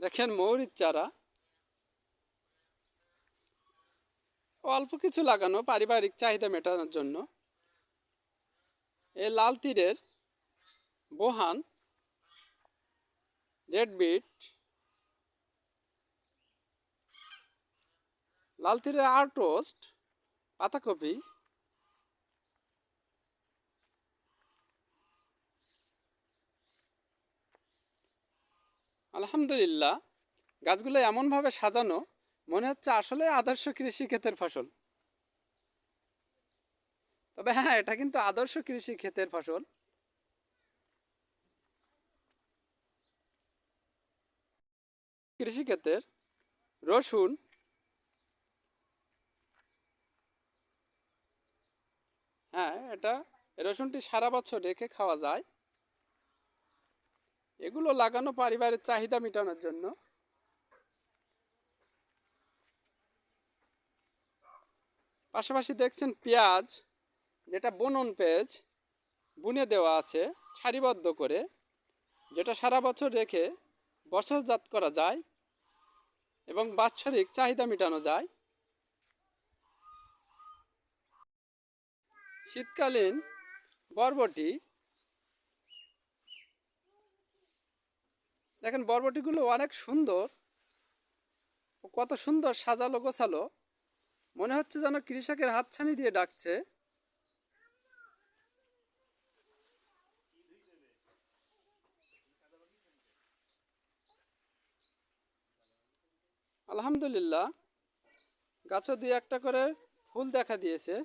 দেখেন মৌরির চারা অল্প কিছু লাগানো পারিবারিক চাহিদা মেটানোর জন্য। এই লাল তীরের বোহান, রেড বিট, লাল তীরের আর্টোস্ট, পাতাকপি, আলহামদুলিল্লাহ গাছগুলো এমনভাবে সাজানো মনে হচ্ছে আসলে আদর্শ কৃষি ক্ষেতের ফসল। তবে হ্যাঁ, এটা কিন্তু আদর্শ কৃষি ক্ষেতের ফসল। কৃষি ক্ষেতের রসুন, হ্যাঁ এটা রসুনটি সারা বছর রেখে খাওয়া যায়। এগুলো লাগানো পারিবারিক চাহিদা মেটানোর জন্য। পাশাপাশি দেখছেন পেঁয়াজ, যেটা বুনন পেঁয়াজ বুনে দেওয়া আছে সারিবদ্ধ করে, যেটা সারা বছর রেখে বছরজাত করা যায় এবং বাৎসরিক চাহিদা মেটানো যায়। শীতকালীন বরবটি, দেখেন বরবটিগুলো অনেক সুন্দর, কত সুন্দর সাজালো গোছালো, মনে হচ্ছে যেন কৃষকের হাতছানি দিয়ে ডাকছে। আলহামদুলিল্লাহ গাছও দুই একটা করে ফুল দেখা দিয়েছে।